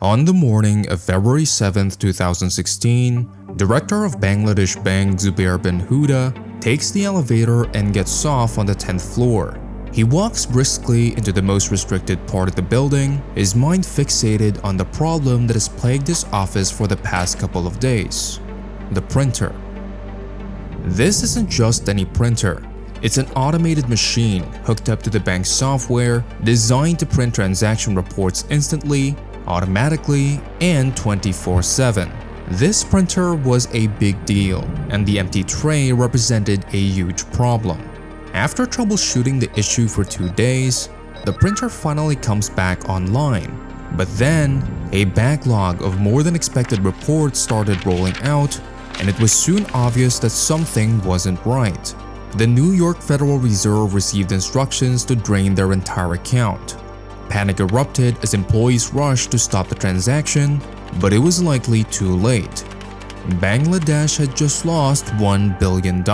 On the morning of February 7, 2016, Director of Bangladesh Bank Zubair bin Huda takes the elevator and gets off on the 10th floor. He walks briskly into the most restricted part of the building, his mind fixated on the problem that has plagued his office for the past couple of days: the printer. This isn't just any printer. It's an automated machine hooked up to the bank's software designed to print transaction reports instantly, automatically, and 24/7. This printer was a big deal, and the empty tray represented a huge problem. After troubleshooting the issue for 2 days, the printer finally comes back online. But then, a backlog of more than expected reports started rolling out, and it was soon obvious that something wasn't right. The New York Federal Reserve received instructions to drain their entire account. Panic erupted as employees rushed to stop the transaction, but it was likely too late. Bangladesh had just lost $1 billion.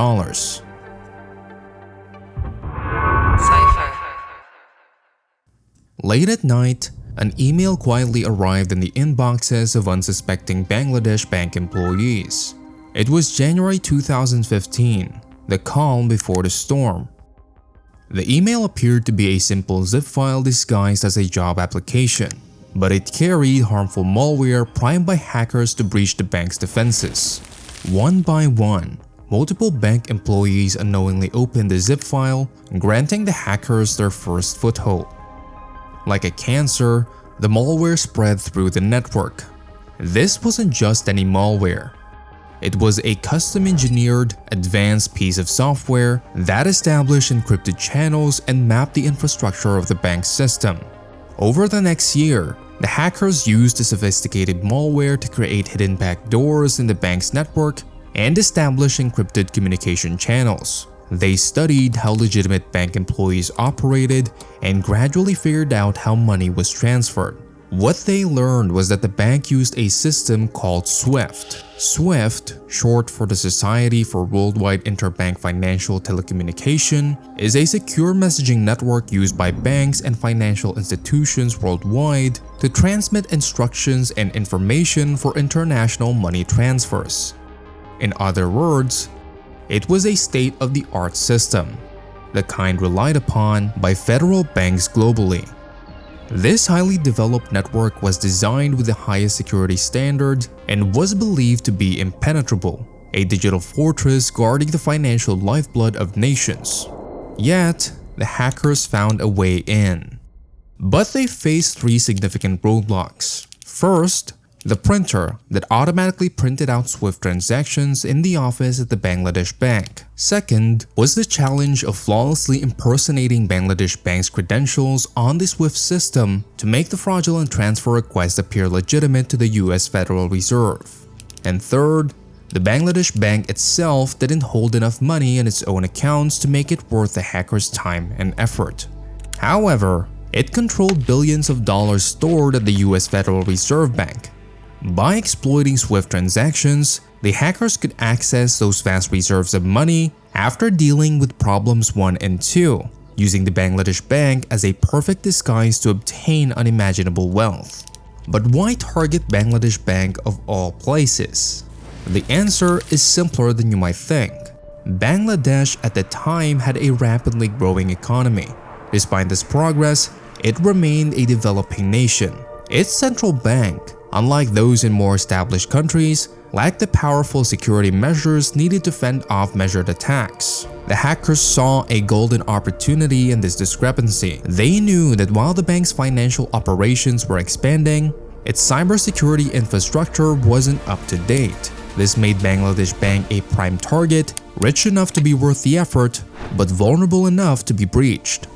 Late at night, an email quietly arrived in the inboxes of unsuspecting Bangladesh bank employees. It was January 2015, the calm before the storm. The email appeared to be a simple zip file disguised as a job application, but it carried harmful malware primed by hackers to breach the bank's defenses. One by one, multiple bank employees unknowingly opened the zip file, granting the hackers their first foothold. Like a cancer, the malware spread through the network. This wasn't just any malware. It was a custom-engineered, advanced piece of software that established encrypted channels and mapped the infrastructure of the bank's system. Over the next year, the hackers used the sophisticated malware to create hidden backdoors in the bank's network and establish encrypted communication channels. They studied how legitimate bank employees operated and gradually figured out how money was transferred. What they learned was that the bank used a system called SWIFT. SWIFT, short for the Society for Worldwide Interbank Financial Telecommunication, is a secure messaging network used by banks and financial institutions worldwide to transmit instructions and information for international money transfers. In other words, it was a state-of-the-art system, the kind relied upon by federal banks globally. This highly developed network was designed with the highest security standards and was believed to be impenetrable, a digital fortress guarding the financial lifeblood of nations. Yet, the hackers found a way in. But they faced 3 significant roadblocks. First, the printer that automatically printed out SWIFT transactions in the office at the Bangladesh Bank. Second was the challenge of flawlessly impersonating Bangladesh Bank's credentials on the SWIFT system to make the fraudulent transfer request appear legitimate to the US Federal Reserve. And third, the Bangladesh Bank itself didn't hold enough money in its own accounts to make it worth the hackers' time and effort. However, it controlled billions of dollars stored at the US Federal Reserve Bank. By exploiting SWIFT transactions, the hackers could access those vast reserves of money after dealing with problems 1 and 2, using the Bangladesh Bank as a perfect disguise to obtain unimaginable wealth. But why target Bangladesh Bank of all places? The answer is simpler than you might think. Bangladesh at the time had a rapidly growing economy. Despite this progress, it remained a developing nation. Its central bank, unlike those in more established countries, lacked the powerful security measures needed to fend off measured attacks. The hackers saw a golden opportunity in this discrepancy. They knew that while the bank's financial operations were expanding, its cybersecurity infrastructure wasn't up to date. This made Bangladesh Bank a prime target, rich enough to be worth the effort, but vulnerable enough to be breached.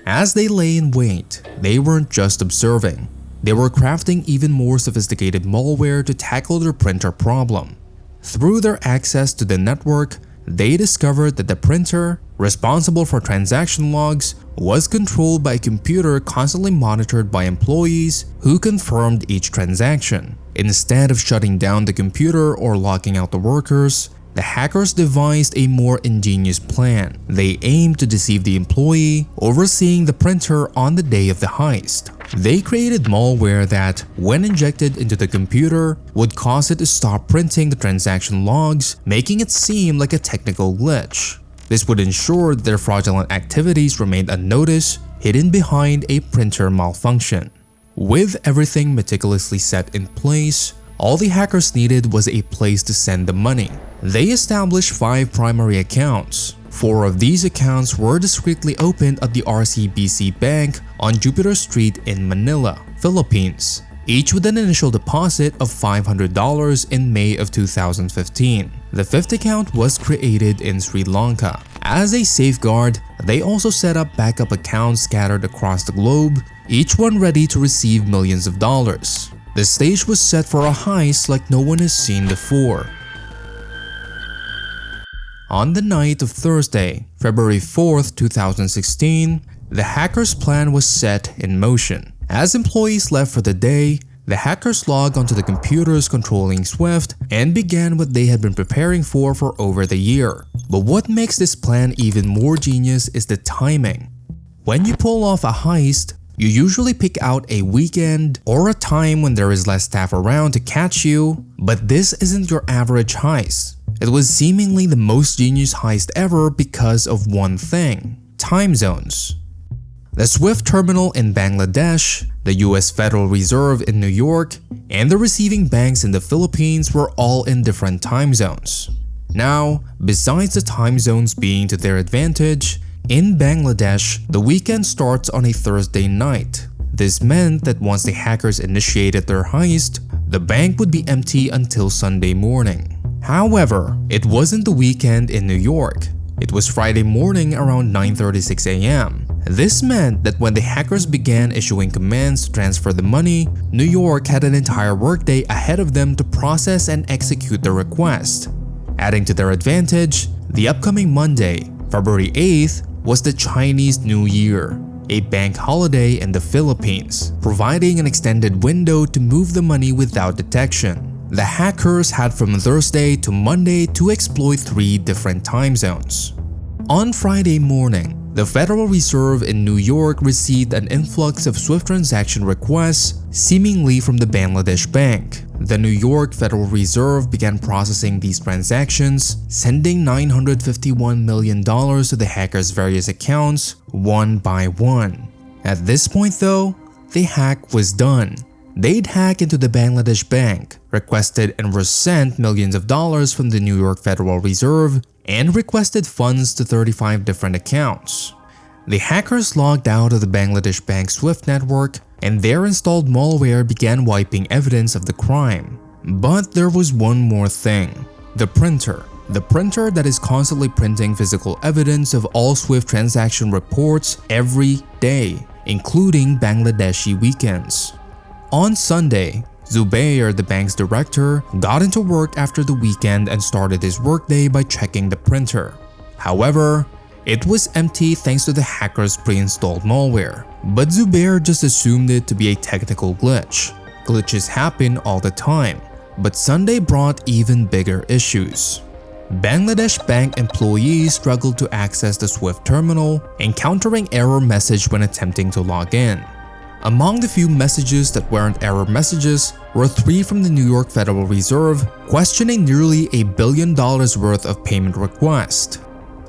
As they lay in wait, they weren't just observing. They were crafting even more sophisticated malware to tackle their printer problem. Through their access to the network, they discovered that the printer, responsible for transaction logs, was controlled by a computer constantly monitored by employees who confirmed each transaction. Instead of shutting down the computer or locking out the workers, the hackers devised a more ingenious plan. They aimed to deceive the employee overseeing the printer on the day of the heist. They created malware that, when injected into the computer, would cause it to stop printing the transaction logs, making it seem like a technical glitch. This would ensure that their fraudulent activities remained unnoticed, hidden behind a printer malfunction. With everything meticulously set in place, all the hackers needed was a place to send the money. They established 5 primary accounts. 4 of these accounts were discreetly opened at the RCBC Bank on Jupiter Street in Manila, Philippines, each with an initial deposit of $500 in May of 2015. The 5th account was created in Sri Lanka. As a safeguard, they also set up backup accounts scattered across the globe, each one ready to receive millions of dollars. The stage was set for a heist like no one has seen before. On the night of Thursday, February 4th, 2016, the hackers' plan was set in motion. As employees left for the day, the hackers logged onto the computers controlling Swift and began what they had been preparing for over the year. But what makes this plan even more genius is the timing. When you pull off a heist, you usually pick out a weekend or a time when there is less staff around to catch you, but this isn't your average heist. It was seemingly the most genius heist ever because of one thing: time zones. The Swift terminal in Bangladesh, the US Federal Reserve in New York, and the receiving banks in the Philippines were all in different time zones. Now, besides the time zones being to their advantage, in Bangladesh, the weekend starts on a Thursday night. This meant that once the hackers initiated their heist, the bank would be empty until Sunday morning. However, it wasn't the weekend in New York. It was Friday morning around 9:36 a.m. This meant that when the hackers began issuing commands to transfer the money, New York had an entire workday ahead of them to process and execute the request. Adding to their advantage, the upcoming Monday, February 8th, was the Chinese New Year, a bank holiday in the Philippines, providing an extended window to move the money without detection. The hackers had from Thursday to Monday to exploit 3 different time zones. On Friday morning, the Federal Reserve in New York received an influx of Swift transaction requests, seemingly from the Bangladesh Bank. The New York Federal Reserve began processing these transactions, sending $951 million to the hackers' various accounts, one by one. At this point though, the hack was done. They'd hacked into the Bangladesh Bank, requested and were sent millions of dollars from the New York Federal Reserve, and requested funds to 35 different accounts. The hackers logged out of the Bangladesh Bank Swift network, and their installed malware began wiping evidence of the crime. But there was one more thing: the printer. The printer that is constantly printing physical evidence of all Swift transaction reports every day, including Bangladeshi weekends. On Sunday, Zubair, the bank's director, got into work after the weekend and started his workday by checking the printer. However, it was empty thanks to the hackers' pre-installed malware. But Zubair just assumed it to be a technical glitch. Glitches happen all the time, but Sunday brought even bigger issues. Bangladesh Bank employees struggled to access the Swift terminal, encountering error message when attempting to log in. Among the few messages that weren't error messages were 3 from the New York Federal Reserve questioning nearly $1 billion worth of payment request.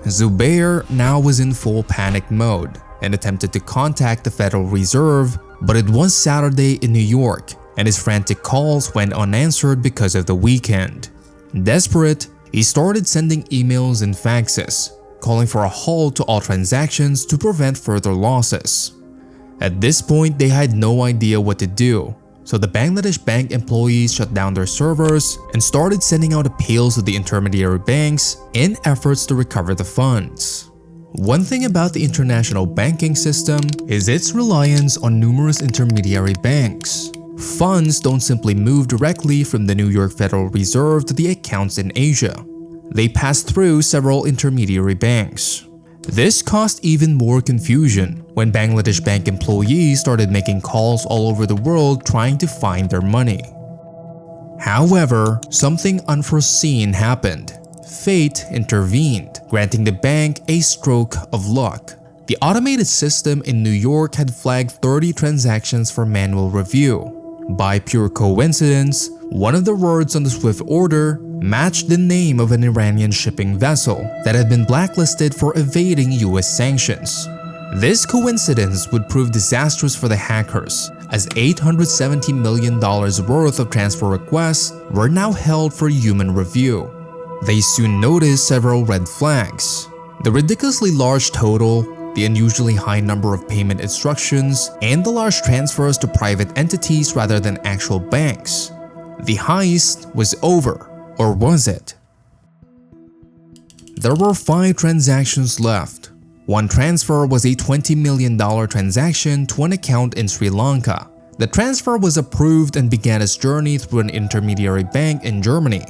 Zubair now was in full panic mode and attempted to contact the Federal Reserve, but it was Saturday in New York and his frantic calls went unanswered because of the weekend. Desperate, he started sending emails and faxes, calling for a halt to all transactions to prevent further losses. At this point, they had no idea what to do, so the Bangladesh Bank employees shut down their servers and started sending out appeals to the intermediary banks in efforts to recover the funds. One thing about the international banking system is its reliance on numerous intermediary banks. Funds don't simply move directly from the New York Federal Reserve to the accounts in Asia. They pass through several intermediary banks. This caused even more confusion when Bangladesh Bank employees started making calls all over the world trying to find their money. However, something unforeseen happened. fate intervened, granting the bank a stroke of luck. The automated system in New York had flagged 30 transactions for manual review. By pure coincidence, one of the words on the SWIFT order matched the name of an Iranian shipping vessel that had been blacklisted for evading US sanctions. This coincidence would prove disastrous for the hackers, as $870 million worth of transfer requests were now held for human review. They soon noticed several red flags: the ridiculously large total, the unusually high number of payment instructions, and the large transfers to private entities rather than actual banks. The heist was over, or was it? There were 5 transactions left. One transfer was a $20 million transaction to an account in Sri Lanka. The transfer was approved and began its journey through an intermediary bank in Germany.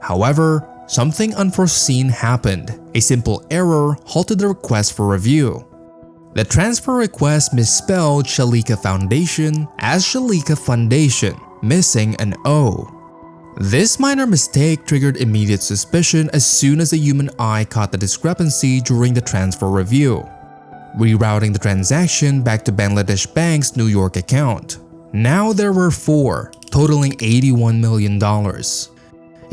However, something unforeseen happened. A simple error halted the request for review. The transfer request misspelled Shalika Foundation as Shalika Foundation, missing an O. This minor mistake triggered immediate suspicion as soon as a human eye caught the discrepancy during the transfer review, rerouting the transaction back to Bangladesh Bank's New York account. Now there were 4, totaling $81 million.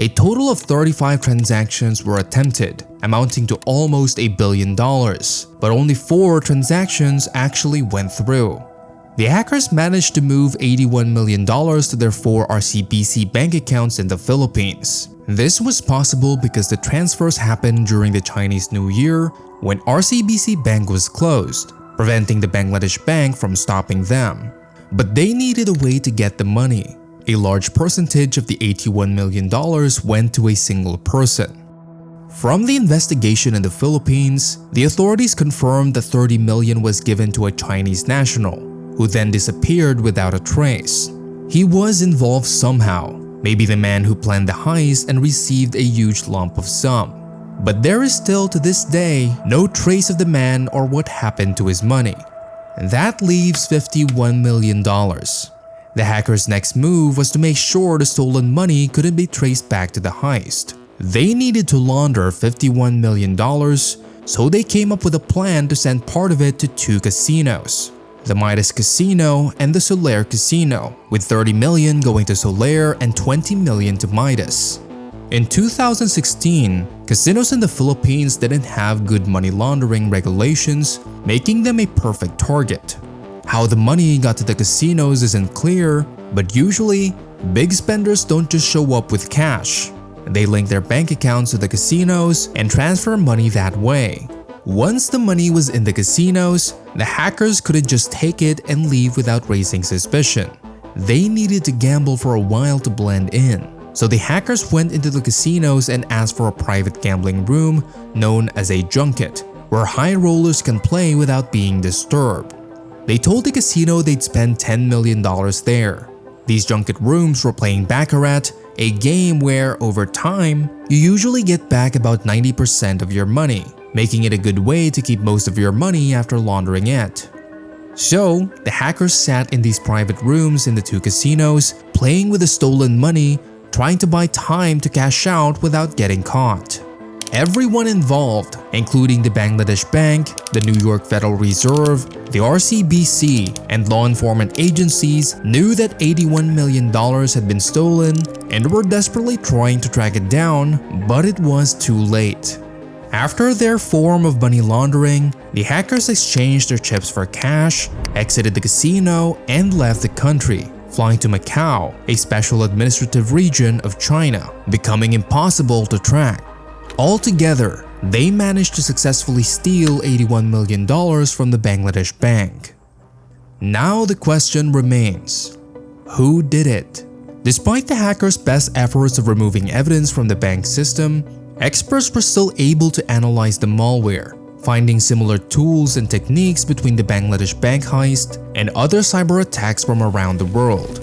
A total of 35 transactions were attempted, amounting to almost $1 billion, but only 4 transactions actually went through. The hackers managed to move $81 million to their 4 RCBC bank accounts in the Philippines. This was possible because the transfers happened during the Chinese New Year when RCBC Bank was closed, preventing the Bangladesh bank from stopping them. But they needed a way to get the money. A large percentage of the $81 million went to a single person. From the investigation in the Philippines, the authorities confirmed that $30 million was given to a Chinese national, who then disappeared without a trace. He was involved somehow, maybe the man who planned the heist and received a huge lump of sum. But there is still to this day no trace of the man or what happened to his money. That leaves $51 million. The hackers' next move was to make sure the stolen money couldn't be traced back to the heist. They needed to launder $51 million, so they came up with a plan to send part of it to 2 casinos, the Midas Casino and the Soler Casino, with $30 million going to Soler and $20 million to Midas. In 2016, casinos in the Philippines didn't have good money laundering regulations, making them a perfect target. How the money got to the casinos isn't clear, but usually, big spenders don't just show up with cash. They link their bank accounts to the casinos and transfer money that way. Once the money was in the casinos, the hackers couldn't just take it and leave without raising suspicion. They needed to gamble for a while to blend in. So the hackers went into the casinos and asked for a private gambling room known as a junket, where high rollers can play without being disturbed. They told the casino they'd spend $10 million there. These junket rooms were playing Baccarat, a game where, over time, you usually get back about 90% of your money, making it a good way to keep most of your money after laundering it. So, the hackers sat in these private rooms in the 2 casinos, playing with the stolen money, trying to buy time to cash out without getting caught. Everyone involved, including the Bangladesh Bank, the New York Federal Reserve, the RCBC, and law enforcement agencies knew that $81 million had been stolen and were desperately trying to track it down, but it was too late. After their form of money laundering, the hackers exchanged their chips for cash, exited the casino, and left the country, flying to Macau, a special administrative region of China, becoming impossible to track. Altogether, they managed to successfully steal $81 million from the Bangladesh bank. Now the question remains, who did it? Despite the hackers' best efforts of removing evidence from the bank system, experts were still able to analyze the malware, finding similar tools and techniques between the Bangladesh bank heist and other cyber attacks from around the world.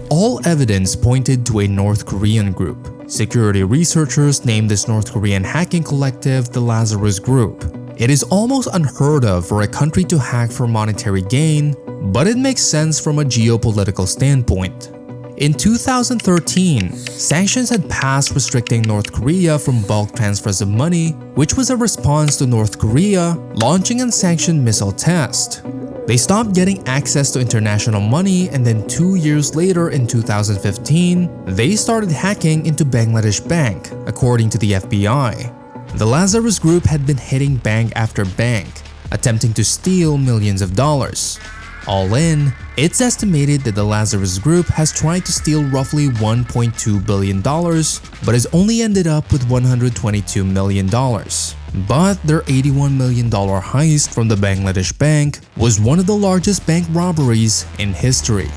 All evidence pointed to a North Korean group. Security researchers named this North Korean hacking collective the Lazarus Group. It is almost unheard of for a country to hack for monetary gain, but it makes sense from a geopolitical standpoint. In 2013, sanctions had passed restricting North Korea from bulk transfers of money, which was a response to North Korea launching an sanctioned missile test. They stopped getting access to international money, and then 2 years later in 2015, they started hacking into Bangladesh Bank, according to the FBI. The Lazarus Group had been hitting bank after bank, attempting to steal millions of dollars. All in, it's estimated that the Lazarus Group has tried to steal roughly $1.2 billion, but has only ended up with $122 million. But their $81 million heist from the Bangladesh Bank was one of the largest bank robberies in history.